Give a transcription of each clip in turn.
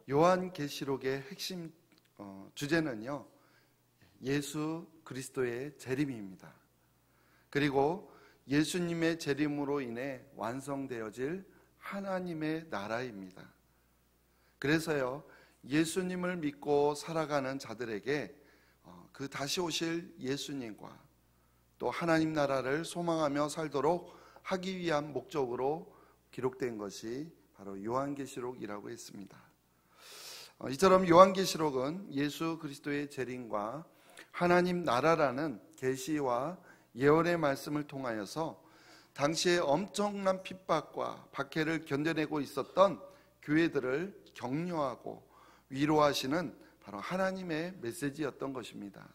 요한계시록의 핵심 주제는요, 예수 그리스도의 재림입니다. 그리고 예수님의 재림으로 인해 완성되어질 하나님의 나라입니다. 그래서요, 예수님을 믿고 살아가는 자들에게 그 다시 오실 예수님과 또 하나님 나라를 소망하며 살도록 하기 위한 목적으로 기록된 것이 바로 요한계시록이라고 했습니다. 이처럼 요한계시록은 예수 그리스도의 재림과 하나님 나라라는 계시와 예언의 말씀을 통하여서 당시에 엄청난 핍박과 박해를 견뎌내고 있었던 교회들을 격려하고 위로하시는 바로 하나님의 메시지였던 것입니다.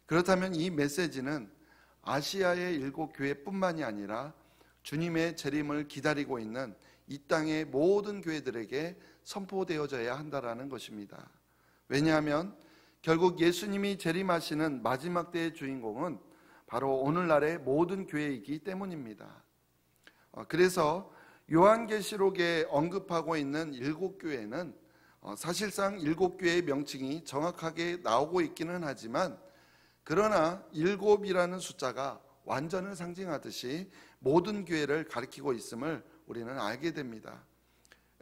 그렇다면 이 메시지는 아시아의 7교회뿐만이 아니라 주님의 재림을 기다리고 있는 이 땅의 모든 교회들에게 선포되어져야 한다는 것입니다. 왜냐하면 결국 예수님이 재림하시는 마지막 때의 주인공은 바로 오늘날의 모든 교회이기 때문입니다. 그래서 요한계시록에 언급하고 있는 7교회는 사실상 7교회의 명칭이 정확하게 나오고 있기는 하지만, 그러나 7이라는 숫자가 완전을 상징하듯이 모든 교회를 가리키고 있음을 우리는 알게 됩니다.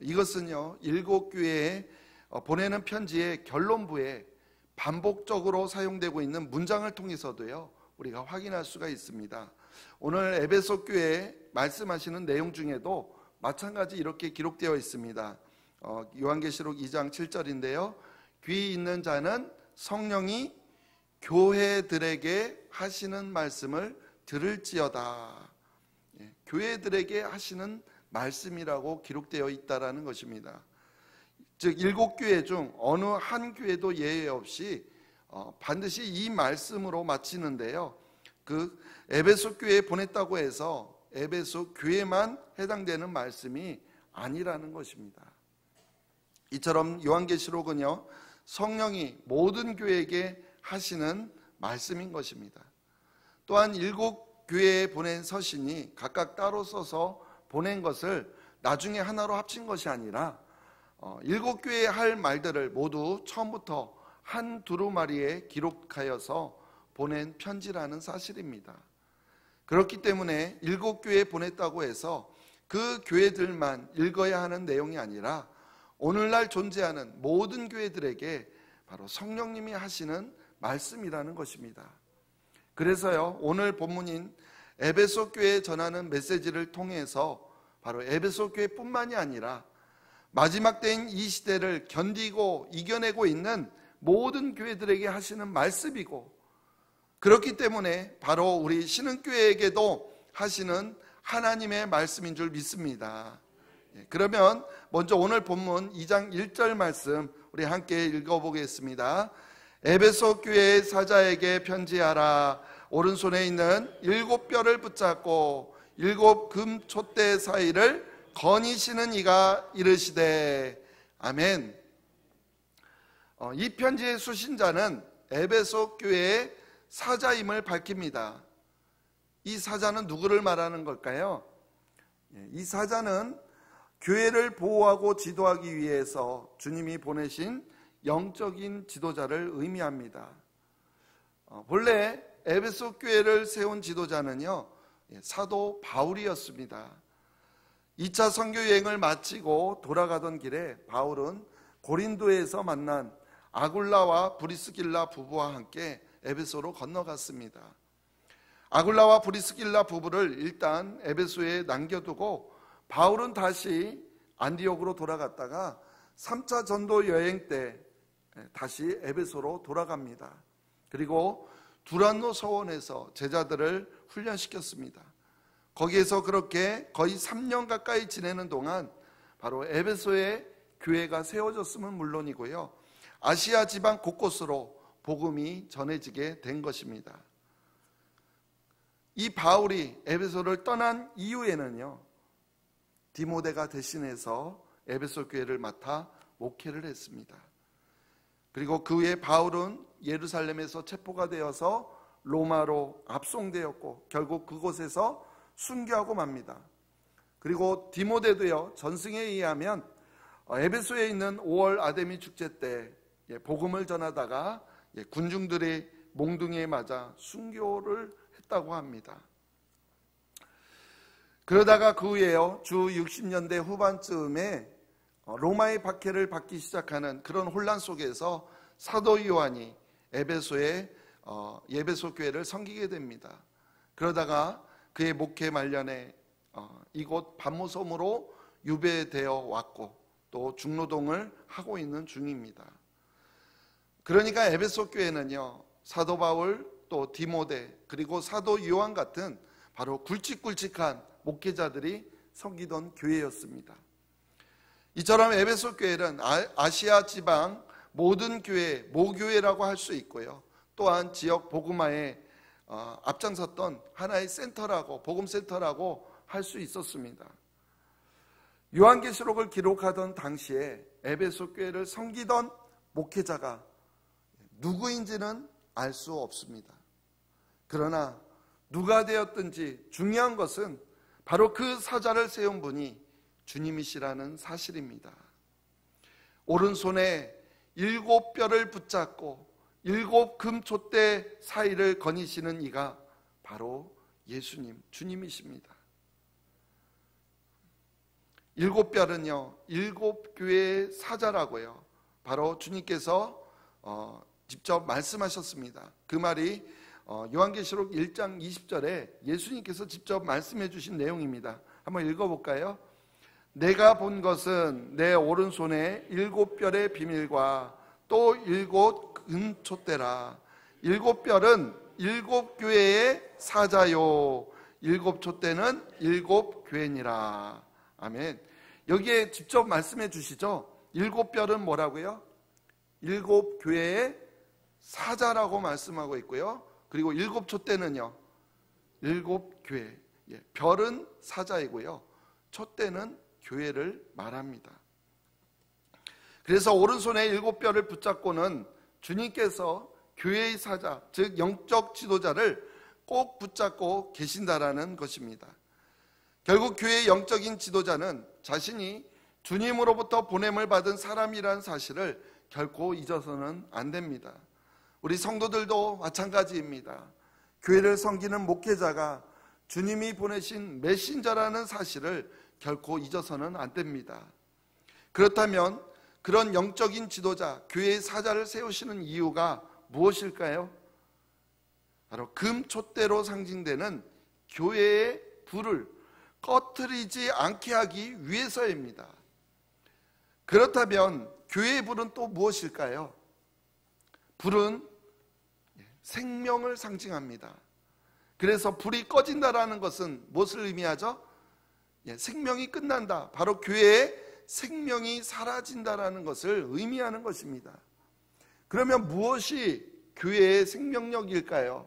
이것은요, 7교회에 보내는 편지의 결론부에 반복적으로 사용되고 있는 문장을 통해서도요, 우리가 확인할 수가 있습니다. 오늘 에베소 교회에 말씀하시는 내용 중에도 마찬가지 이렇게 기록되어 있습니다. 요한계시록 2장 7절인데요. 귀 있는 자는 성령이 교회들에게 하시는 말씀을 들을지어다. 교회들에게 하시는 말씀이라고 기록되어 있다라는 것입니다. 즉 7교회 중 어느 한 교회도 예외 없이 반드시 이 말씀으로 마치는데요, 그 에베소 교회에 보냈다고 해서 에베소 교회만 해당되는 말씀이 아니라는 것입니다. 이처럼 요한계시록은요, 성령이 모든 교회에게 하시는 말씀인 것입니다. 또한 7교회에 보낸 서신이 각각 따로 써서 보낸 것을 나중에 하나로 합친 것이 아니라 7교회에 할 말들을 모두 처음부터 한 두루마리에 기록하여서 보낸 편지라는 사실입니다. 그렇기 때문에 7교회에 보냈다고 해서 그 교회들만 읽어야 하는 내용이 아니라 오늘날 존재하는 모든 교회들에게 바로 성령님이 하시는 말씀이라는 것입니다. 그래서요, 오늘 본문인 에베소 교회에 전하는 메시지를 통해서 바로 에베소 교회뿐만이 아니라 마지막 때인 이 시대를 견디고 이겨내고 있는 모든 교회들에게 하시는 말씀이고, 그렇기 때문에 바로 우리 신흥교회에게도 하시는 하나님의 말씀인 줄 믿습니다. 그러면 먼저 오늘 본문 2장 1절 말씀 우리 함께 읽어보겠습니다. 에베소 교회의 사자에게 편지하라. 오른손에 있는 7뼈를 붙잡고 7 금 촛대 사이를 거니시는 이가 이르시되. 아멘. 이 편지의 수신자는 에베소 교회의 사자임을 밝힙니다. 이 사자는 누구를 말하는 걸까요? 이 사자는 교회를 보호하고 지도하기 위해서 주님이 보내신 영적인 지도자를 의미합니다. 본래 에베소 교회를 세운 지도자는요, 사도 바울이었습니다. 2차 선교 여행을 마치고 돌아가던 길에 바울은 고린도에서 만난 아굴라와 브리스길라 부부와 함께 에베소로 건너갔습니다. 아굴라와 브리스길라 부부를 일단 에베소에 남겨두고 바울은 다시 안디옥으로 돌아갔다가 3차 전도 여행 때 다시 에베소로 돌아갑니다. 그리고 두란노 서원에서 제자들을 훈련시켰습니다. 거기에서 그렇게 거의 3년 가까이 지내는 동안 바로 에베소에 교회가 세워졌음은 물론이고요, 아시아 지방 곳곳으로 복음이 전해지게 된 것입니다. 이 바울이 에베소를 떠난 이후에는요, 디모데가 대신해서 에베소 교회를 맡아 목회를 했습니다. 그리고 그 후에 바울은 예루살렘에서 체포가 되어서 로마로 압송되었고 결국 그곳에서 순교하고 맙니다. 그리고 디모데도요, 전승에 의하면 에베소에 있는 5월 아데미 축제 때 복음을 전하다가 군중들이 몽둥이에 맞아 순교를 했다고 합니다. 그러다가 그 후에요, 주 60년대 후반쯤에 로마의 박해를 받기 시작하는 그런 혼란 속에서 사도 요한이 에베소의 예배소 교회를 섬기게 됩니다. 그러다가 그의 목회 말년에 이곳 반모섬으로 유배되어 왔고 또 중노동을 하고 있는 중입니다. 그러니까 에베소 교회는요, 사도 바울 또 디모데 그리고 사도 요한 같은 바로 굵직굵직한 목회자들이 섬기던 교회였습니다. 이처럼 에베소 교회는 아시아 지방 모든 교회, 모교회라고 할 수 있고요, 또한 지역 복음화에 앞장섰던 하나의 센터라고, 복음센터라고 할 수 있었습니다. 요한계시록을 기록하던 당시에 에베소 교회를 섬기던 목회자가 누구인지는 알 수 없습니다. 그러나 누가 되었든지 중요한 것은 바로 그 사자를 세운 분이 주님이시라는 사실입니다. 오른손에 7뼈를 붙잡고 7 금촛대 사이를 거니시는 이가 바로 예수님, 주님이십니다. 7뼈는요, 7교회의 사자라고요, 바로 주님께서 직접 말씀하셨습니다. 그 말이 요한계시록 1장 20절에 예수님께서 직접 말씀해 주신 내용입니다. 한번 읽어볼까요? 내가 본 것은 내 오른손에 7뼈의 비밀과 또 7 금촛대라. 7뼈는 7교회의 사자요, 7촛대는 7교회니라. 아멘. 여기에 직접 말씀해 주시죠. 7뼈는 뭐라고요? 7교회의 사자라고 말씀하고 있고요, 그리고 7촛대는요 7교회, 별은 사자이고요, 촛대는 교회를 말합니다. 그래서 오른손에 7뼈를 붙잡고는 주님께서 교회의 사자, 즉 영적 지도자를 꼭 붙잡고 계신다라는 것입니다. 결국 교회의 영적인 지도자는 자신이 주님으로부터 보냄을 받은 사람이라는 사실을 결코 잊어서는 안 됩니다. 우리 성도들도 마찬가지입니다. 교회를 섬기는 목회자가 주님이 보내신 메신저라는 사실을 결코 잊어서는 안 됩니다. 그렇다면 그런 영적인 지도자, 교회의 사자를 세우시는 이유가 무엇일까요? 바로 금촛대로 상징되는 교회의 불을 꺼트리지 않게 하기 위해서입니다. 그렇다면 교회의 불은 또 무엇일까요? 불은 생명을 상징합니다. 그래서 불이 꺼진다라는 것은 무엇을 의미하죠? 생명이 끝난다. 바로 교회에 생명이 사라진다라는 것을 의미하는 것입니다. 그러면 무엇이 교회의 생명력일까요?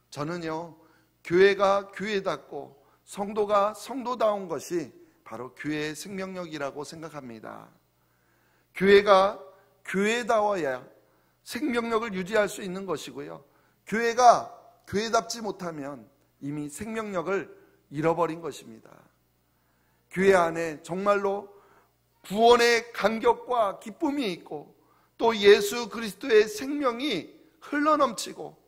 저는요, 교회가 교회답고 성도가 성도다운 것이 바로 교회의 생명력이라고 생각합니다. 교회가 교회다워야 생명력을 유지할 수 있는 것이고요, 교회가 교회답지 못하면 이미 생명력을 잃어버린 것입니다. 교회 안에 정말로 구원의 감격과 기쁨이 있고 또 예수 그리스도의 생명이 흘러넘치고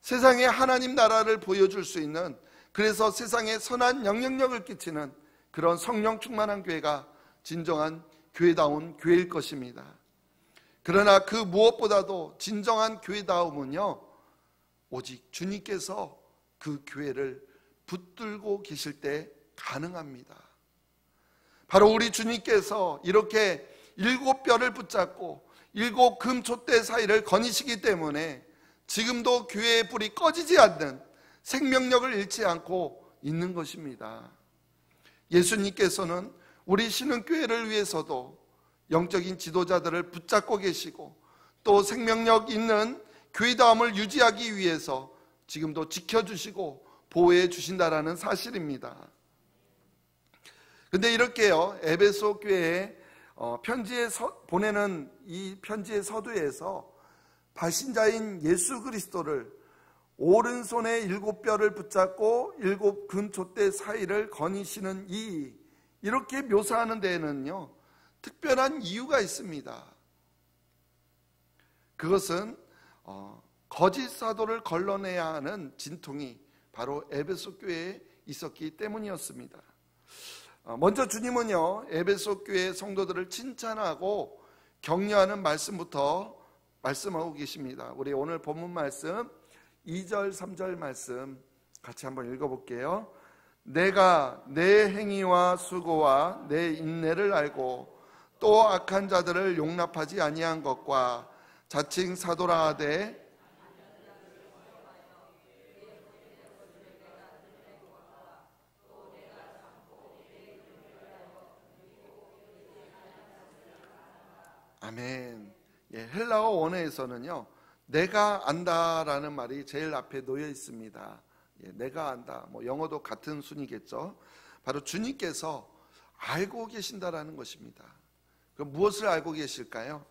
세상에 하나님 나라를 보여줄 수 있는, 그래서 세상에 선한 영향력을 끼치는 그런 성령 충만한 교회가 진정한 교회다운 교회일 것입니다. 그러나 그 무엇보다도 진정한 교회다움은요, 오직 주님께서 그 교회를 붙들고 계실 때 가능합니다. 바로 우리 주님께서 이렇게 7뼈를 붙잡고 7 금촛대 사이를 거니시기 때문에 지금도 교회의 불이 꺼지지 않는 생명력을 잃지 않고 있는 것입니다. 예수님께서는 우리 신흥교회를 위해서도 영적인 지도자들을 붙잡고 계시고 또 생명력 있는 교회다움을 유지하기 위해서 지금도 지켜주시고 보호해 주신다라는 사실입니다. 근데 이렇게요, 에베소 교회에 편지에 보내는 이 편지의 서두에서 발신자인 예수 그리스도를 오른손에 7뼈를 붙잡고 7 금촛대 사이를 거니시는 이 이렇게 묘사하는 데에는요, 특별한 이유가 있습니다. 그것은 거짓 사도를 걸러내야 하는 진통이 바로 에베소 교회에 있었기 때문이었습니다. 먼저 주님은요, 에베소 교회 성도들을 칭찬하고 격려하는 말씀부터 말씀하고 계십니다. 우리 오늘 본문 말씀 2절 3절 말씀 같이 한번 읽어볼게요. 내가 내 행위와 수고와 내 인내를 알고 또 악한 자들을 용납하지 아니한 것과 자칭 사도라 하되 아멘. 헬라어 원어에서는요, 내가 안다라는 말이 제일 앞에 놓여 있습니다. 내가 안다. 영어도 같은 순이겠죠. 바로 주님께서 알고 계신다라는 것입니다. 그럼 무엇을 알고 계실까요?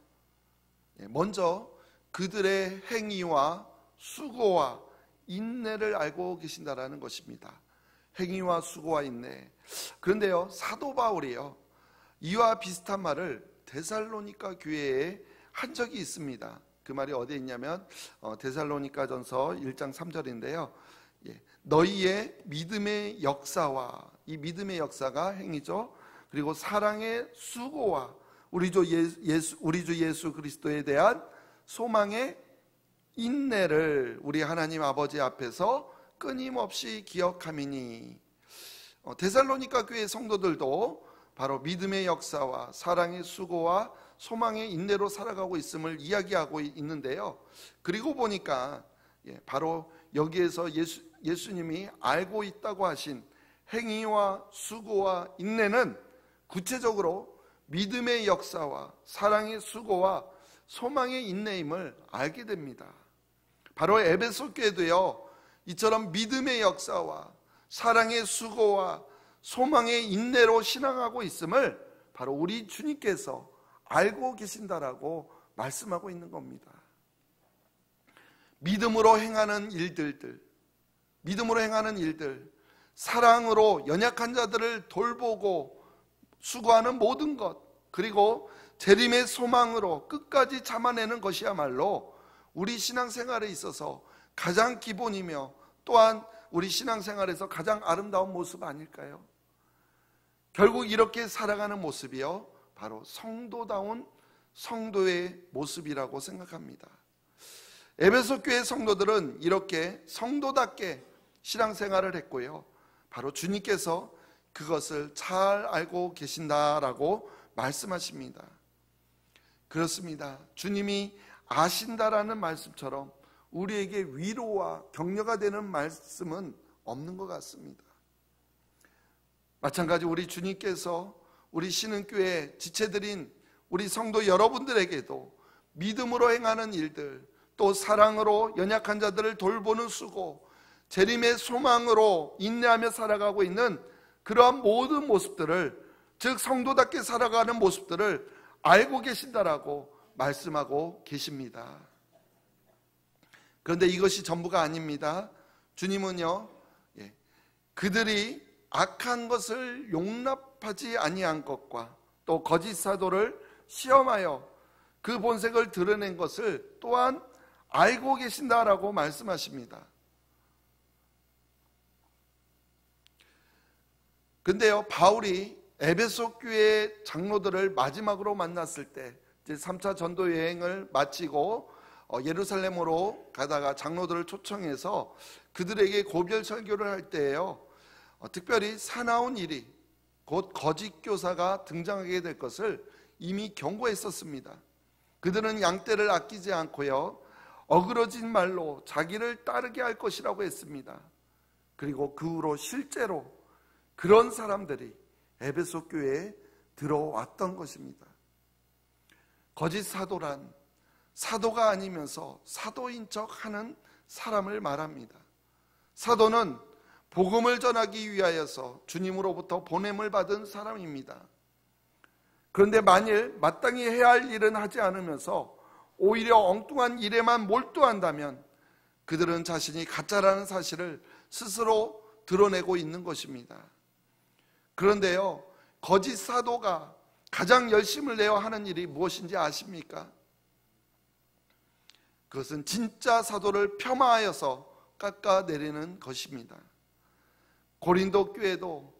먼저 그들의 행위와 수고와 인내를 알고 계신다라는 것입니다. 행위와 수고와 인내. 그런데요, 사도 바울이요, 이와 비슷한 말을 데살로니가 교회에 한 적이 있습니다. 그 말이 어디에 있냐면 데살로니가전서 1장 3절인데요. 너희의 믿음의 역사와, 이 믿음의 역사가 행위죠. 그리고 사랑의 수고와 우리 주 예수 그리스도에 대한 소망의 인내를 우리 하나님 아버지 앞에서 끊임없이 기억함이니. 데살로니가 교회 성도들도 바로 믿음의 역사와 사랑의 수고와 소망의 인내로 살아가고 있음을 이야기하고 있는데요. 그리고 보니까 바로 여기에서 예수님이 알고 있다고 하신 행위와 수고와 인내는 구체적으로 믿음의 역사와 사랑의 수고와 소망의 인내임을 알게 됩니다. 바로 에베소 교회도요, 이처럼 믿음의 역사와 사랑의 수고와 소망의 인내로 신앙하고 있음을 바로 우리 주님께서 알고 계신다라고 말씀하고 있는 겁니다. 믿음으로 행하는 일들, 사랑으로 연약한 자들을 돌보고 수고하는 모든 것, 그리고 재림의 소망으로 끝까지 참아내는 것이야말로 우리 신앙생활에 있어서 가장 기본이며 또한 우리 신앙생활에서 가장 아름다운 모습 아닐까요? 결국 이렇게 살아가는 모습이요, 바로 성도다운 성도의 모습이라고 생각합니다. 에베소 교회 성도들은 이렇게 성도답게 신앙생활을 했고요, 바로 주님께서 그것을 잘 알고 계신다라고 말씀하십니다. 그렇습니다. 주님이 아신다라는 말씀처럼 우리에게 위로와 격려가 되는 말씀은 없는 것 같습니다. 마찬가지 우리 주님께서 우리 신흥교회 지체들인 우리 성도 여러분들에게도 믿음으로 행하는 일들, 또 사랑으로 연약한 자들을 돌보는 수고, 재림의 소망으로 인내하며 살아가고 있는 그러한 모든 모습들을, 즉 성도답게 살아가는 모습들을 알고 계신다라고 말씀하고 계십니다. 그런데 이것이 전부가 아닙니다. 주님은요, 그들이 악한 것을 용납하지 아니한 것과 또 거짓 사도를 시험하여 그 본색을 드러낸 것을 또한 알고 계신다라고 말씀하십니다. 근데요, 바울이 에베소 교회 장로들을 마지막으로 만났을 때, 이제 3차 전도 여행을 마치고 예루살렘으로 가다가 장로들을 초청해서 그들에게 고별 설교를 할 때에요, 특별히 사나운 일이 곧 거짓 교사가 등장하게 될 것을 이미 경고했었습니다. 그들은 양떼를 아끼지 않고요, 어그러진 말로 자기를 따르게 할 것이라고 했습니다. 그리고 그 후로 실제로 그런 사람들이 에베소 교회에 들어왔던 것입니다. 거짓 사도란 사도가 아니면서 사도인 척 하는 사람을 말합니다. 사도는 복음을 전하기 위하여서 주님으로부터 보냄을 받은 사람입니다. 그런데 만일 마땅히 해야 할 일은 하지 않으면서 오히려 엉뚱한 일에만 몰두한다면 그들은 자신이 가짜라는 사실을 스스로 드러내고 있는 것입니다. 그런데요, 거짓 사도가 가장 열심을 내어 하는 일이 무엇인지 아십니까? 그것은 진짜 사도를 폄하하여서 깎아내리는 것입니다. 고린도 교회도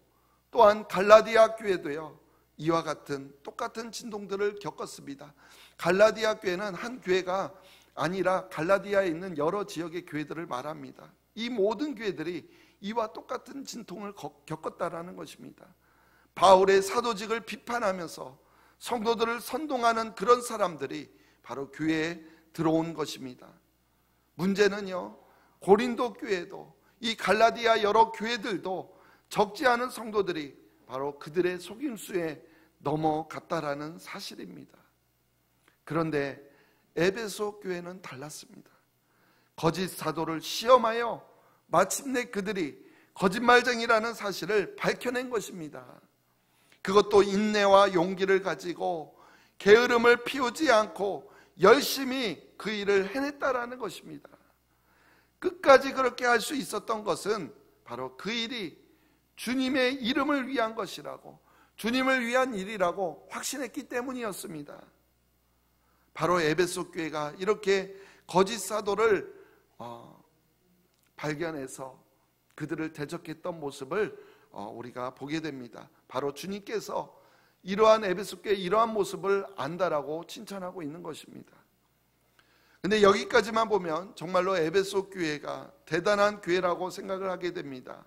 또한 갈라디아 교회도요, 이와 같은 똑같은 진동들을 겪었습니다. 갈라디아 교회는 한 교회가 아니라 갈라디아에 있는 여러 지역의 교회들을 말합니다. 이 모든 교회들이 이와 똑같은 진통을 겪었다라는 것입니다. 바울의 사도직을 비판하면서 성도들을 선동하는 그런 사람들이 바로 교회에 들어온 것입니다. 문제는요, 고린도 교회도 이 갈라디아 여러 교회들도 적지 않은 성도들이 바로 그들의 속임수에 넘어갔다라는 사실입니다. 그런데 에베소 교회는 달랐습니다. 거짓 사도를 시험하여 마침내 그들이 거짓말쟁이라는 사실을 밝혀낸 것입니다. 그것도 인내와 용기를 가지고 게으름을 피우지 않고 열심히 그 일을 해냈다라는 것입니다. 끝까지 그렇게 할 수 있었던 것은 바로 그 일이 주님의 이름을 위한 것이라고, 주님을 위한 일이라고 확신했기 때문이었습니다. 바로 에베소 교회가 이렇게 거짓 사도를 발견해서 그들을 대적했던 모습을 우리가 보게 됩니다. 바로 주님께서 이러한 에베소 교회의 이러한 모습을 안다라고 칭찬하고 있는 것입니다. 근데 여기까지만 보면 정말로 에베소 교회가 대단한 교회라고 생각을 하게 됩니다.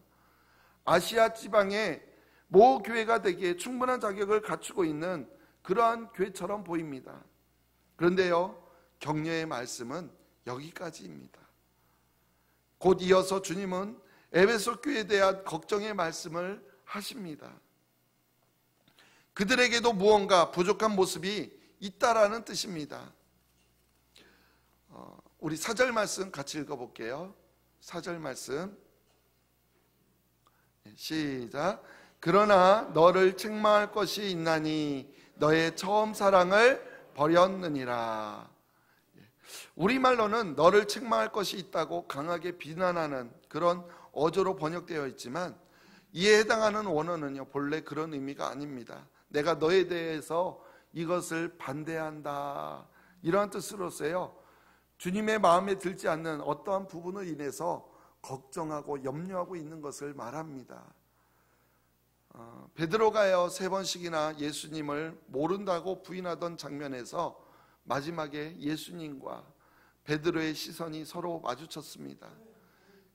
아시아 지방의 모 교회가 되기에 충분한 자격을 갖추고 있는 그러한 교회처럼 보입니다. 그런데요, 격려의 말씀은 여기까지입니다. 곧 이어서 주님은 에베소 교회에 대한 걱정의 말씀을 하십니다. 그들에게도 무언가 부족한 모습이 있다라는 뜻입니다. 우리 4절 말씀 같이 읽어볼게요. 4절 말씀 시작. 그러나 너를 책망할 것이 있나니 너의 처음 사랑을 버렸느니라. 우리말로는 너를 책망할 것이 있다고 강하게 비난하는 그런 어조로 번역되어 있지만 이에 해당하는 원어는요, 본래 그런 의미가 아닙니다. 내가 너에 대해서 이것을 반대한다, 이러한 뜻으로서요, 주님의 마음에 들지 않는 어떠한 부분을 인해서 걱정하고 염려하고 있는 것을 말합니다. 베드로가요 3번씩이나 예수님을 모른다고 부인하던 장면에서 마지막에 예수님과 베드로의 시선이 서로 마주쳤습니다.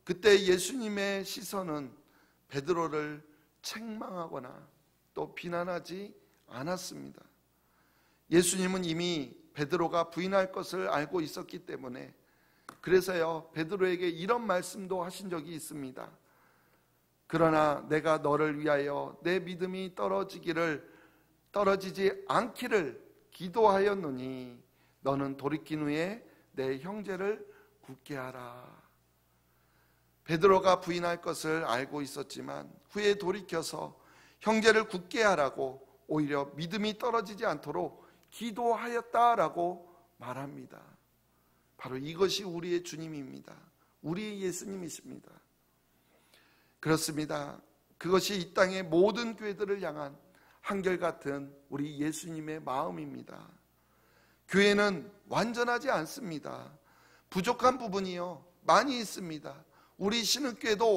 그때 예수님의 시선은 베드로를 책망하거나 또 비난하지 않았습니다. 예수님은 이미 베드로가 부인할 것을 알고 있었기 때문에, 그래서요 베드로에게 이런 말씀도 하신 적이 있습니다. 그러나 내가 너를 위하여 내 믿음이 떨어지지 않기를 기도하였노니 너는 돌이킨 후에 내 형제를 굳게 하라. 베드로가 부인할 것을 알고 있었지만 후에 돌이켜서 형제를 굳게 하라고 오히려 믿음이 떨어지지 않도록 기도하였다라고 말합니다. 바로 이것이 우리의 주님입니다. 우리의 예수님이십니다. 그렇습니다. 그것이 이 땅의 모든 교회들을 향한 한결같은 우리 예수님의 마음입니다. 교회는 완전하지 않습니다. 부족한 부분이요 많이 있습니다. 우리 신흥교회도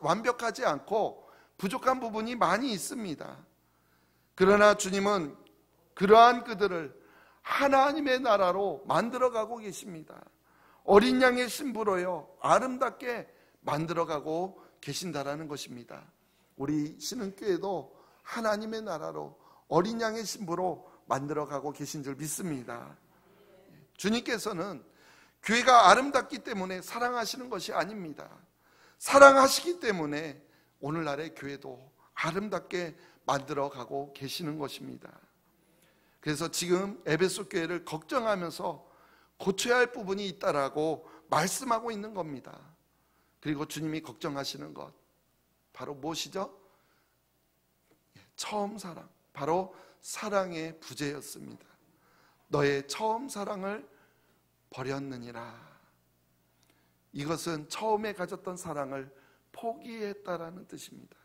완벽하지 않고 부족한 부분이 많이 있습니다. 그러나 주님은 그러한 그들을 하나님의 나라로 만들어가고 계십니다. 어린 양의 신부로요 아름답게 만들어가고 계신다라는 것입니다. 우리 신흥교회도 하나님의 나라로 어린 양의 신부로 만들어가고 계신 줄 믿습니다. 주님께서는 교회가 아름답기 때문에 사랑하시는 것이 아닙니다. 사랑하시기 때문에 오늘날의 교회도 아름답게 만들어가고 계시는 것입니다. 그래서 지금 에베소 교회를 걱정하면서 고쳐야 할 부분이 있다라고 말씀하고 있는 겁니다. 그리고 주님이 걱정하시는 것 바로 무엇이죠? 처음 사랑, 바로 사랑의 부재였습니다. 너의 처음 사랑을 버렸느니라. 이것은 처음에 가졌던 사랑을 포기했다라는 뜻입니다.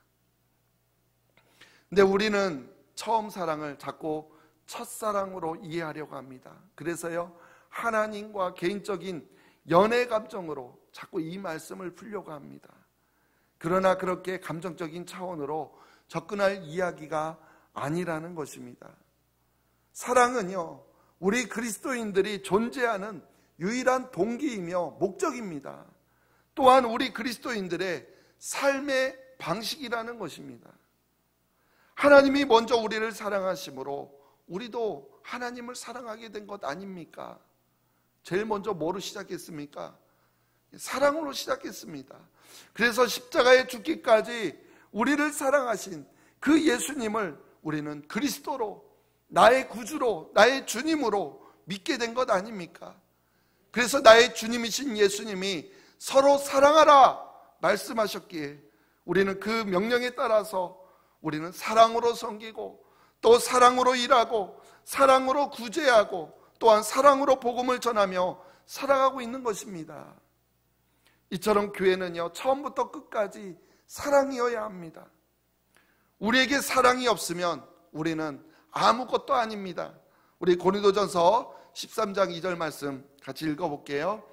근데 우리는 처음 사랑을 자꾸 첫사랑으로 이해하려고 합니다. 그래서요, 하나님과 개인적인 연애 감정으로 자꾸 이 말씀을 풀려고 합니다. 그러나 그렇게 감정적인 차원으로 접근할 이야기가 아니라는 것입니다. 사랑은요, 우리 그리스도인들이 존재하는 유일한 동기이며 목적입니다. 또한 우리 그리스도인들의 삶의 방식이라는 것입니다. 하나님이 먼저 우리를 사랑하심으로 우리도 하나님을 사랑하게 된 것 아닙니까? 제일 먼저 뭐로 시작했습니까? 사랑으로 시작했습니다. 그래서 십자가에 죽기까지 우리를 사랑하신 그 예수님을 우리는 그리스도로, 나의 구주로, 나의 주님으로 믿게 된 것 아닙니까? 그래서 나의 주님이신 예수님이 서로 사랑하라 말씀하셨기에 우리는 그 명령에 따라서 우리는 사랑으로 섬기고, 또 사랑으로 일하고, 사랑으로 구제하고, 또한 사랑으로 복음을 전하며 살아가고 있는 것입니다. 이처럼 교회는요, 처음부터 끝까지 사랑이어야 합니다. 우리에게 사랑이 없으면 우리는 아무것도 아닙니다. 우리 고린도전서 13장 2절 말씀 같이 읽어볼게요.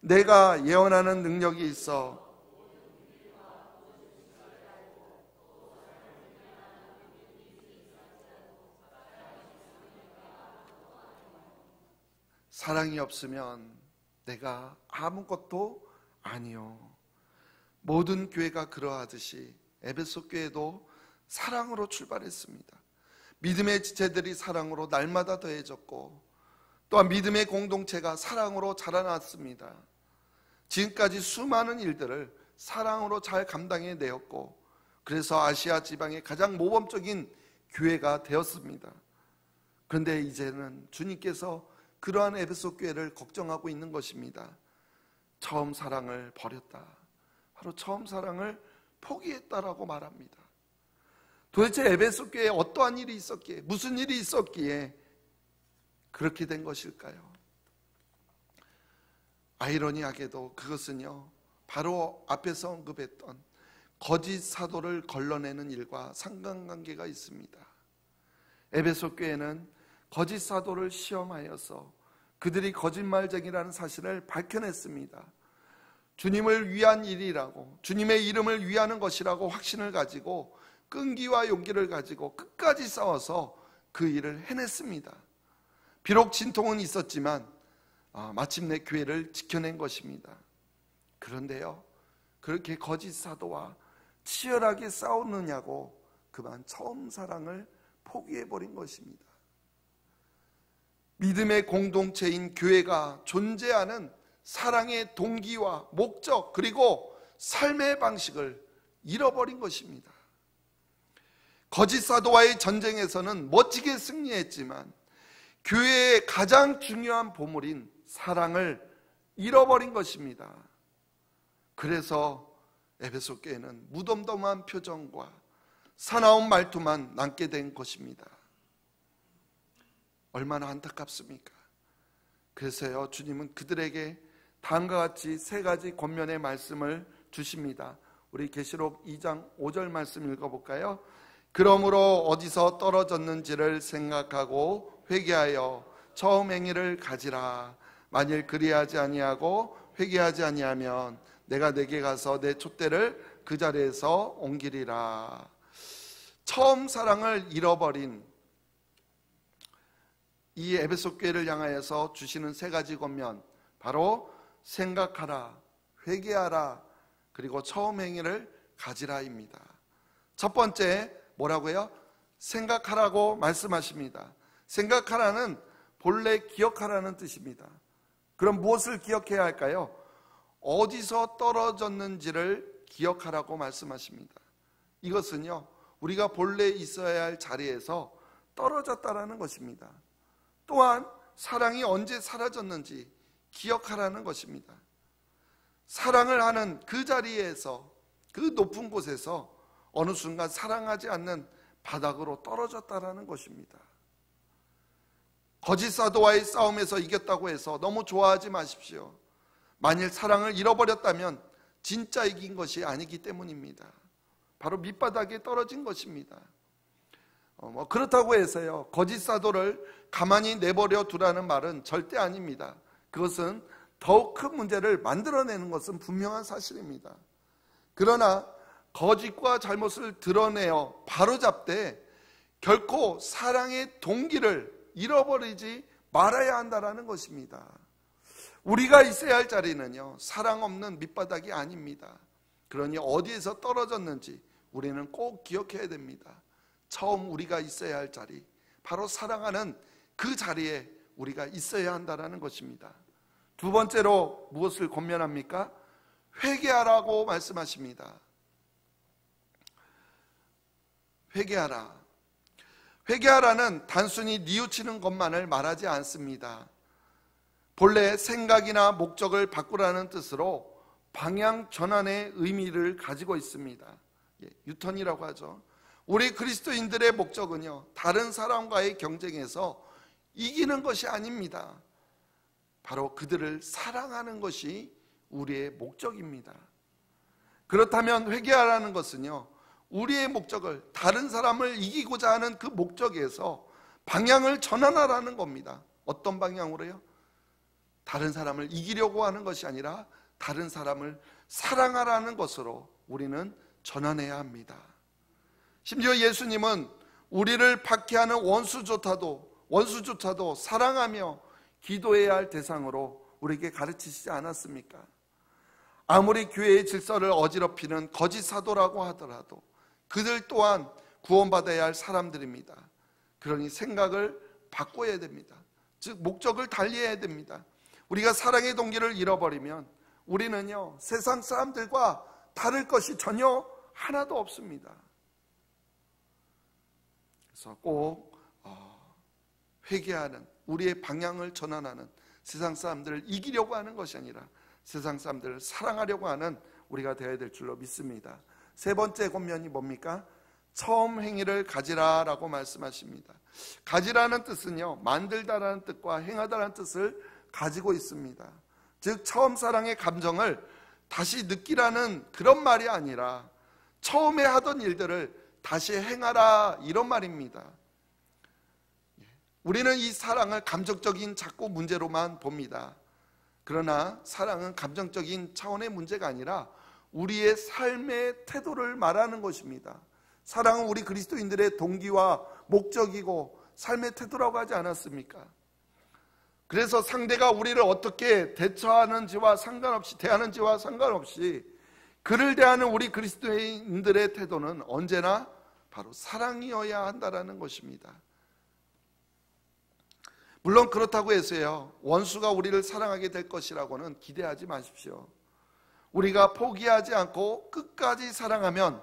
내가 예언하는 능력이 있어 사랑이 없으면 내가 아무것도 아니요. 모든 교회가 그러하듯이 에베소 교회도 사랑으로 출발했습니다. 믿음의 지체들이 사랑으로 날마다 더해졌고, 또한 믿음의 공동체가 사랑으로 자라났습니다. 지금까지 수많은 일들을 사랑으로 잘 감당해내었고, 그래서 아시아 지방의 가장 모범적인 교회가 되었습니다. 그런데 이제는 주님께서 그러한 에베소 교회를 걱정하고 있는 것입니다. 처음 사랑을 버렸다. 바로 처음 사랑을 포기했다라고 말합니다. 도대체 에베소 교회에 어떠한 일이 있었기에, 무슨 일이 있었기에 그렇게 된 것일까요? 아이러니하게도 그것은요, 바로 앞에서 언급했던 거짓 사도를 걸러내는 일과 상관관계가 있습니다. 에베소 교회는 거짓 사도를 시험하여서 그들이 거짓말쟁이라는 사실을 밝혀냈습니다. 주님을 위한 일이라고, 주님의 이름을 위하는 것이라고 확신을 가지고 끈기와 용기를 가지고 끝까지 싸워서 그 일을 해냈습니다. 비록 진통은 있었지만 마침내 교회를 지켜낸 것입니다. 그런데요, 그렇게 거짓 사도와 치열하게 싸우느냐고 그만 처음 사랑을 포기해버린 것입니다. 믿음의 공동체인 교회가 존재하는 사랑의 동기와 목적, 그리고 삶의 방식을 잃어버린 것입니다. 거짓 사도와의 전쟁에서는 멋지게 승리했지만 교회의 가장 중요한 보물인 사랑을 잃어버린 것입니다. 그래서 에베소 교회는 무덤덤한 표정과 사나운 말투만 남게 된 것입니다. 얼마나 안타깝습니까? 그래서요, 주님은 그들에게 다음과 같이 세 가지 권면의 말씀을 주십니다. 우리 계시록 2장 5절 말씀 읽어볼까요? 그러므로 어디서 떨어졌는지를 생각하고 회개하여 처음 행위를 가지라. 만일 그리하지 아니하고 회개하지 아니하면 내가 내게 가서 내 촛대를 그 자리에서 옮기리라. 처음 사랑을 잃어버린 이 에베소 교회를 향하여서 주시는 세 가지 권면, 바로 생각하라, 회개하라, 그리고 처음 행위를 가지라입니다. 첫 번째 뭐라고요? 생각하라고 말씀하십니다. 생각하라는 본래 기억하라는 뜻입니다. 그럼 무엇을 기억해야 할까요? 어디서 떨어졌는지를 기억하라고 말씀하십니다. 이것은요, 우리가 본래 있어야 할 자리에서 떨어졌다라는 것입니다. 또한 사랑이 언제 사라졌는지 기억하라는 것입니다. 사랑을 하는 그 자리에서, 그 높은 곳에서 어느 순간 사랑하지 않는 바닥으로 떨어졌다라는 것입니다. 거짓 사도와의 싸움에서 이겼다고 해서 너무 좋아하지 마십시오. 만일 사랑을 잃어버렸다면 진짜 이긴 것이 아니기 때문입니다. 바로 밑바닥에 떨어진 것입니다. 그렇다고 해서요, 거짓 사도를 가만히 내버려 두라는 말은 절대 아닙니다. 그것은 더욱 큰 문제를 만들어내는 것은 분명한 사실입니다. 그러나 거짓과 잘못을 드러내어 바로잡되 결코 사랑의 동기를 잃어버리지 말아야 한다는 것입니다. 우리가 있어야 할 자리는요, 사랑 없는 밑바닥이 아닙니다. 그러니 어디에서 떨어졌는지 우리는 꼭 기억해야 됩니다. 처음 우리가 있어야 할 자리, 바로 사랑하는 그 자리에 우리가 있어야 한다는 것입니다. 두 번째로 무엇을 권면합니까? 회개하라고 말씀하십니다. 회개하라. 회개하라는 단순히 뉘우치는 것만을 말하지 않습니다. 본래 생각이나 목적을 바꾸라는 뜻으로 방향 전환의 의미를 가지고 있습니다. 유턴이라고 하죠. 우리 그리스도인들의 목적은요, 다른 사람과의 경쟁에서 이기는 것이 아닙니다. 바로 그들을 사랑하는 것이 우리의 목적입니다. 그렇다면 회개하라는 것은요, 우리의 목적을, 다른 사람을 이기고자 하는 그 목적에서 방향을 전환하라는 겁니다. 어떤 방향으로요? 다른 사람을 이기려고 하는 것이 아니라 다른 사람을 사랑하라는 것으로 우리는 전환해야 합니다. 심지어 예수님은 우리를 박해하는 원수조차도 사랑하며 기도해야 할 대상으로 우리에게 가르치시지 않았습니까? 아무리 교회의 질서를 어지럽히는 거짓 사도라고 하더라도 그들 또한 구원받아야 할 사람들입니다. 그러니 생각을 바꿔야 됩니다. 즉 목적을 달리해야 됩니다. 우리가 사랑의 동기를 잃어버리면 우리는요, 세상 사람들과 다를 것이 전혀 하나도 없습니다. 그래서 꼭 회개하는, 우리의 방향을 전환하는, 세상 사람들을 이기려고 하는 것이 아니라 세상 사람들을 사랑하려고 하는 우리가 되어야 될 줄로 믿습니다. 세 번째 권면이 뭡니까? 처음 행위를 가지라라고 말씀하십니다. 가지라는 뜻은요, 만들다라는 뜻과 행하다라는 뜻을 가지고 있습니다. 즉 처음 사랑의 감정을 다시 느끼라는 그런 말이 아니라 처음에 하던 일들을 다시 행하라, 이런 말입니다. 우리는 이 사랑을 감정적인 자꾸 문제로만 봅니다. 그러나 사랑은 감정적인 차원의 문제가 아니라 우리의 삶의 태도를 말하는 것입니다. 사랑은 우리 그리스도인들의 동기와 목적이고 삶의 태도라고 하지 않았습니까? 그래서 상대가 우리를 어떻게 대하는지와 상관없이 그를 대하는 우리 그리스도인들의 태도는 언제나 바로 사랑이어야 한다는 것입니다. 물론 그렇다고 해서요, 원수가 우리를 사랑하게 될 것이라고는 기대하지 마십시오. 우리가 포기하지 않고 끝까지 사랑하면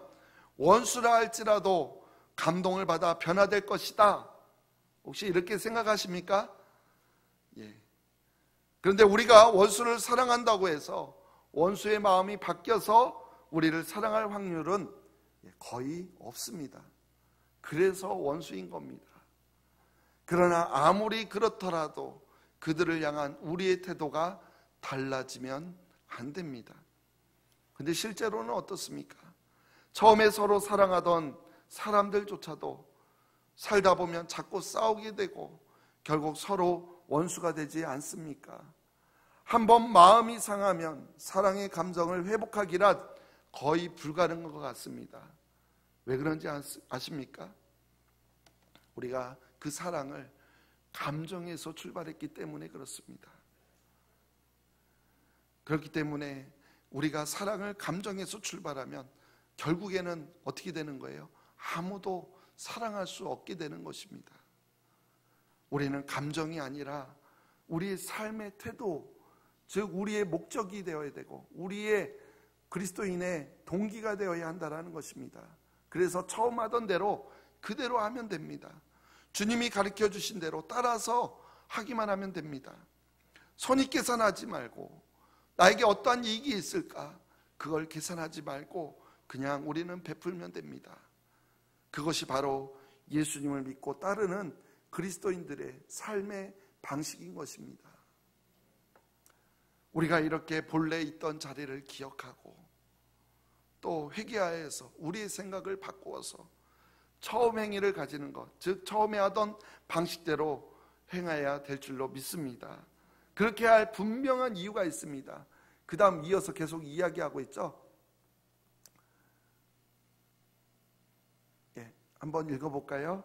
원수라 할지라도 감동을 받아 변화될 것이다. 혹시 이렇게 생각하십니까? 예. 그런데 우리가 원수를 사랑한다고 해서 원수의 마음이 바뀌어서 우리를 사랑할 확률은 거의 없습니다. 그래서 원수인 겁니다. 그러나 아무리 그렇더라도 그들을 향한 우리의 태도가 달라지면 안 됩니다. 근데 실제로는 어떻습니까? 처음에 서로 사랑하던 사람들조차도 살다 보면 자꾸 싸우게 되고 결국 서로 원수가 되지 않습니까? 한번 마음이 상하면 사랑의 감정을 회복하기란 거의 불가능한 것 같습니다. 왜 그런지 아십니까? 우리가 그 사랑을 감정에서 출발했기 때문에 그렇습니다. 그렇기 때문에 우리가 사랑을 감정에서 출발하면 결국에는 어떻게 되는 거예요? 아무도 사랑할 수 없게 되는 것입니다. 우리는 감정이 아니라 우리의 삶의 태도, 즉 우리의 목적이 되어야 되고 우리의 그리스도인의 동기가 되어야 한다는 것입니다. 그래서 처음 하던 대로 그대로 하면 됩니다. 주님이 가르쳐 주신 대로 따라서 하기만 하면 됩니다. 손익 계산하지 말고 나에게 어떠한 이익이 있을까? 그걸 계산하지 말고 그냥 우리는 베풀면 됩니다. 그것이 바로 예수님을 믿고 따르는 그리스도인들의 삶의 방식인 것입니다. 우리가 이렇게 본래 있던 자리를 기억하고 또 회개하여서 우리의 생각을 바꾸어서 처음 행위를 가지는 것, 즉 처음에 하던 방식대로 행해야 될 줄로 믿습니다. 그렇게 할 분명한 이유가 있습니다. 그 다음 이어서 계속 이야기하고 있죠. 한번 읽어볼까요?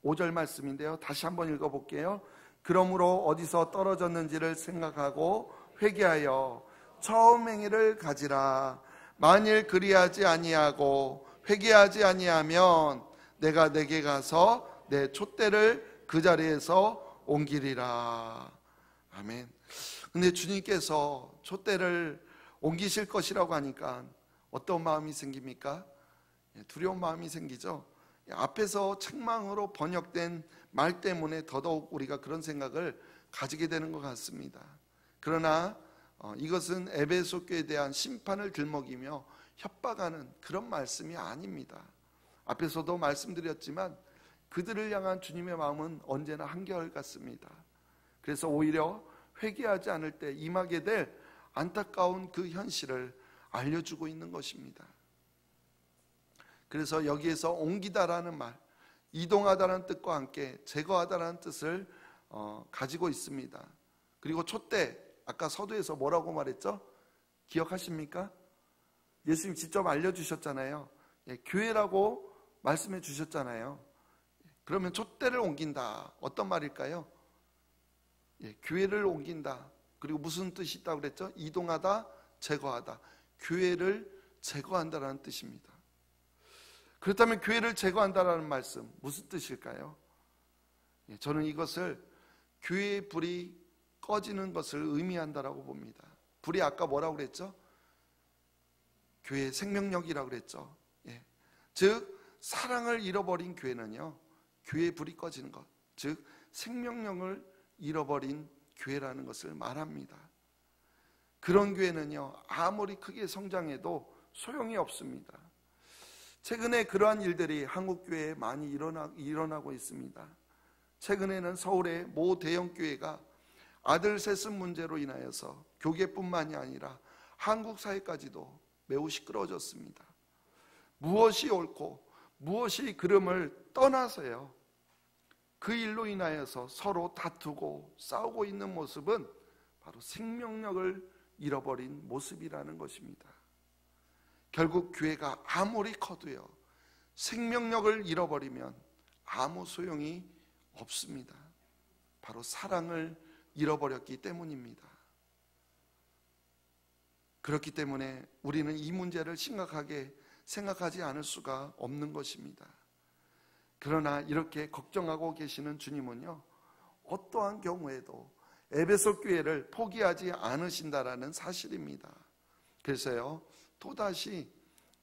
5절 말씀인데요. 다시 한번 읽어볼게요. 그러므로 어디서 떨어졌는지를 생각하고 회개하여 처음 행위를 가지라. 만일 그리하지 아니하고 회개하지 아니하면 내가 내게 가서 내 촛대를 그 자리에서 옮기리라. 아멘. 근데 주님께서 촛대를 옮기실 것이라고 하니까 어떤 마음이 생깁니까? 두려운 마음이 생기죠. 앞에서 책망으로 번역된 말 때문에 더더욱 우리가 그런 생각을 가지게 되는 것 같습니다. 그러나 이것은 에베소 교회에 대한 심판을 들먹이며 협박하는 그런 말씀이 아닙니다. 앞에서도 말씀드렸지만 그들을 향한 주님의 마음은 언제나 한결같습니다. 그래서 오히려 회개하지 않을 때 임하게 될 안타까운 그 현실을 알려주고 있는 것입니다. 그래서 여기에서 옮기다라는 말, 이동하다라는 뜻과 함께 제거하다라는 뜻을 가지고 있습니다. 그리고 촛대, 아까 서두에서 뭐라고 말했죠? 기억하십니까? 예수님 직접 알려주셨잖아요. 교회라고 말씀해 주셨잖아요. 그러면 촛대를 옮긴다, 어떤 말일까요? 교회를 옮긴다. 그리고 무슨 뜻이 있다고 그랬죠? 이동하다, 제거하다. 교회를 제거한다라는 뜻입니다. 그렇다면 교회를 제거한다라는 말씀 무슨 뜻일까요? 저는 이것을 교회의 불이 꺼지는 것을 의미한다라고 봅니다. 불이 아까 뭐라고 그랬죠? 교회의 생명력이라고 그랬죠. 즉 사랑을 잃어버린 교회는요, 교회의 불이 꺼지는 것, 즉 생명력을 잃어버린 교회라는 것을 말합니다. 그런 교회는요, 아무리 크게 성장해도 소용이 없습니다. 최근에 그러한 일들이 한국교회에 많이 일어나고 있습니다. 최근에는 서울의 모 대형교회가 아들 셋은 문제로 인하여서 교계뿐만이 아니라 한국 사회까지도 매우 시끄러워졌습니다. 무엇이 옳고 무엇이 그름을 떠나서요, 그 일로 인하여서 서로 다투고 싸우고 있는 모습은 바로 생명력을 잃어버린 모습이라는 것입니다. 결국 교회가 아무리 커도요, 생명력을 잃어버리면 아무 소용이 없습니다. 바로 사랑을 잃어버렸기 때문입니다. 그렇기 때문에 우리는 이 문제를 심각하게 생각하지 않을 수가 없는 것입니다. 그러나 이렇게 걱정하고 계시는 주님은요, 어떠한 경우에도 에베소 교회를 포기하지 않으신다라는 사실입니다. 그래서요, 또다시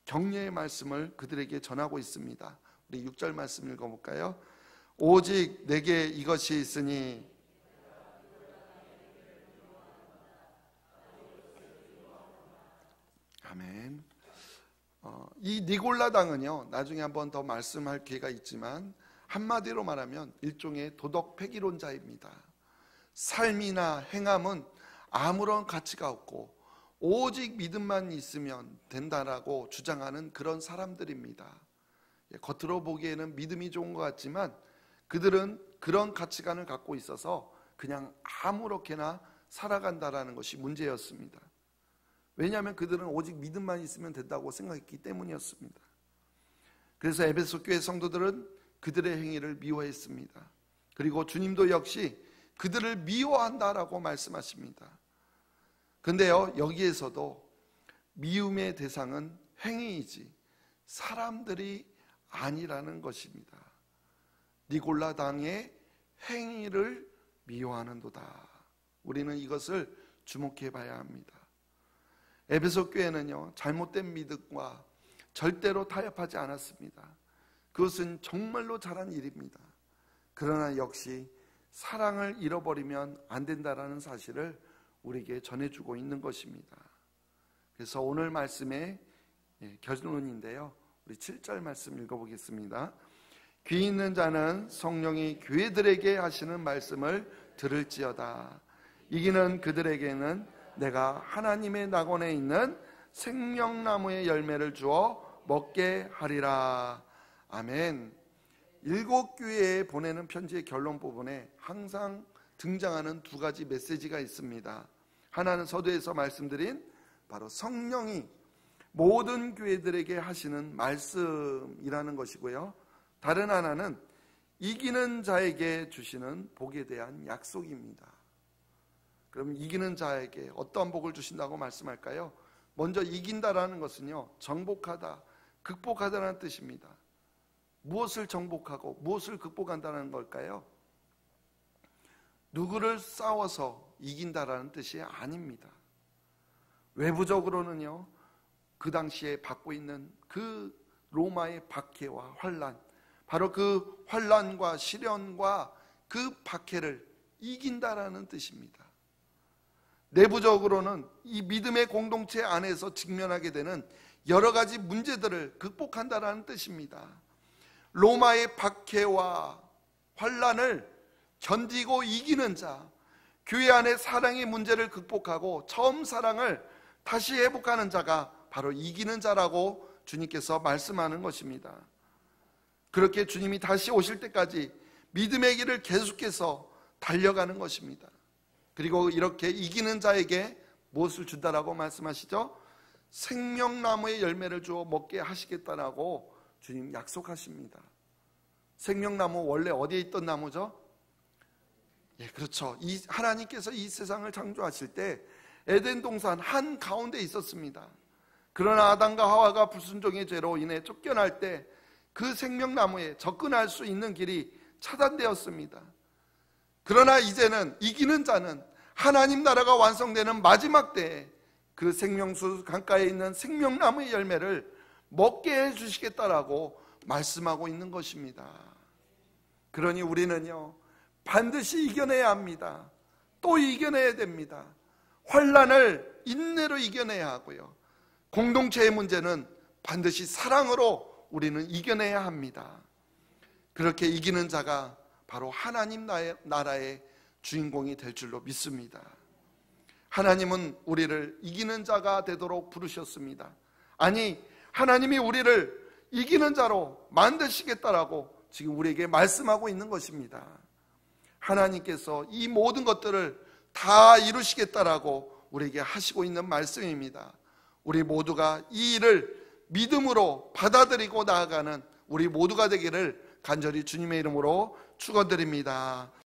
격려의 말씀을 그들에게 전하고 있습니다. 우리 6절 말씀 읽어볼까요? 오직 내게 이것이 있으니 아멘. 이 니골라 당은요, 나중에 한번 더 말씀할 기회가 있지만 한마디로 말하면 일종의 도덕 폐기론자입니다. 삶이나 행함은 아무런 가치가 없고 오직 믿음만 있으면 된다라고 주장하는 그런 사람들입니다. 겉으로 보기에는 믿음이 좋은 것 같지만 그들은 그런 가치관을 갖고 있어서 그냥 아무렇게나 살아간다라는 것이 문제였습니다. 왜냐하면 그들은 오직 믿음만 있으면 된다고 생각했기 때문이었습니다. 그래서 에베소 교회 성도들은 그들의 행위를 미워했습니다. 그리고 주님도 역시 그들을 미워한다라고 말씀하십니다. 근데요, 여기에서도 미움의 대상은 행위이지 사람들이 아니라는 것입니다. 니골라 당의 행위를 미워하는도다. 우리는 이것을 주목해 봐야 합니다. 에베소 교회는요, 잘못된 믿음과 절대로 타협하지 않았습니다. 그것은 정말로 잘한 일입니다. 그러나 역시 사랑을 잃어버리면 안 된다라는 사실을 우리에게 전해주고 있는 것입니다. 그래서 오늘 말씀의 결론인데요, 우리 7절 말씀 읽어보겠습니다. 귀 있는 자는 성령이 교회들에게 하시는 말씀을 들을지어다. 이기는 그들에게는 내가 하나님의 낙원에 있는 생명나무의 열매를 주어 먹게 하리라. 아멘. 7 교회에 보내는 편지의 결론 부분에 항상 등장하는 2가지 메시지가 있습니다. 하나는 서두에서 말씀드린 바로 성령이 모든 교회들에게 하시는 말씀이라는 것이고요. 다른 하나는 이기는 자에게 주시는 복에 대한 약속입니다. 그럼 이기는 자에게 어떤 복을 주신다고 말씀할까요? 먼저 이긴다라는 것은요, 정복하다, 극복하다라는 뜻입니다. 무엇을 정복하고 무엇을 극복한다는 걸까요? 누구를 싸워서 이긴다라는 뜻이 아닙니다. 외부적으로는요, 그 당시에 받고 있는 그 로마의 박해와 환난, 바로 그 환난과 시련과 그 박해를 이긴다라는 뜻입니다. 내부적으로는 이 믿음의 공동체 안에서 직면하게 되는 여러 가지 문제들을 극복한다라는 뜻입니다. 로마의 박해와 환난을 견디고 이기는 자, 교회 안의 사랑의 문제를 극복하고 처음 사랑을 다시 회복하는 자가 바로 이기는 자라고 주님께서 말씀하는 것입니다. 그렇게 주님이 다시 오실 때까지 믿음의 길을 계속해서 달려가는 것입니다. 그리고 이렇게 이기는 자에게 무엇을 준다라고 말씀하시죠? 생명나무의 열매를 주어 먹게 하시겠다라고 주님 약속하십니다. 생명나무 원래 어디에 있던 나무죠? 예, 그렇죠. 하나님께서 이 세상을 창조하실 때 에덴 동산 한 가운데 있었습니다. 그러나 아담과 하와가 불순종의 죄로 인해 쫓겨날 때 그 생명나무에 접근할 수 있는 길이 차단되었습니다. 그러나 이제는 이기는 자는 하나님 나라가 완성되는 마지막 때에 그 생명수 강가에 있는 생명나무의 열매를 먹게 해주시겠다라고 말씀하고 있는 것입니다. 그러니 우리는요, 반드시 이겨내야 합니다. 또 이겨내야 됩니다. 환난을 인내로 이겨내야 하고요, 공동체의 문제는 반드시 사랑으로 우리는 이겨내야 합니다. 그렇게 이기는 자가 바로 하나님 나라의 주인공이 될 줄로 믿습니다. 하나님은 우리를 이기는 자가 되도록 부르셨습니다. 아니, 하나님이 우리를 이기는 자로 만드시겠다라고 지금 우리에게 말씀하고 있는 것입니다. 하나님께서 이 모든 것들을 다 이루시겠다라고 우리에게 하시고 있는 말씀입니다. 우리 모두가 이 일을 믿음으로 받아들이고 나아가는 우리 모두가 되기를 간절히 주님의 이름으로 축원드립니다.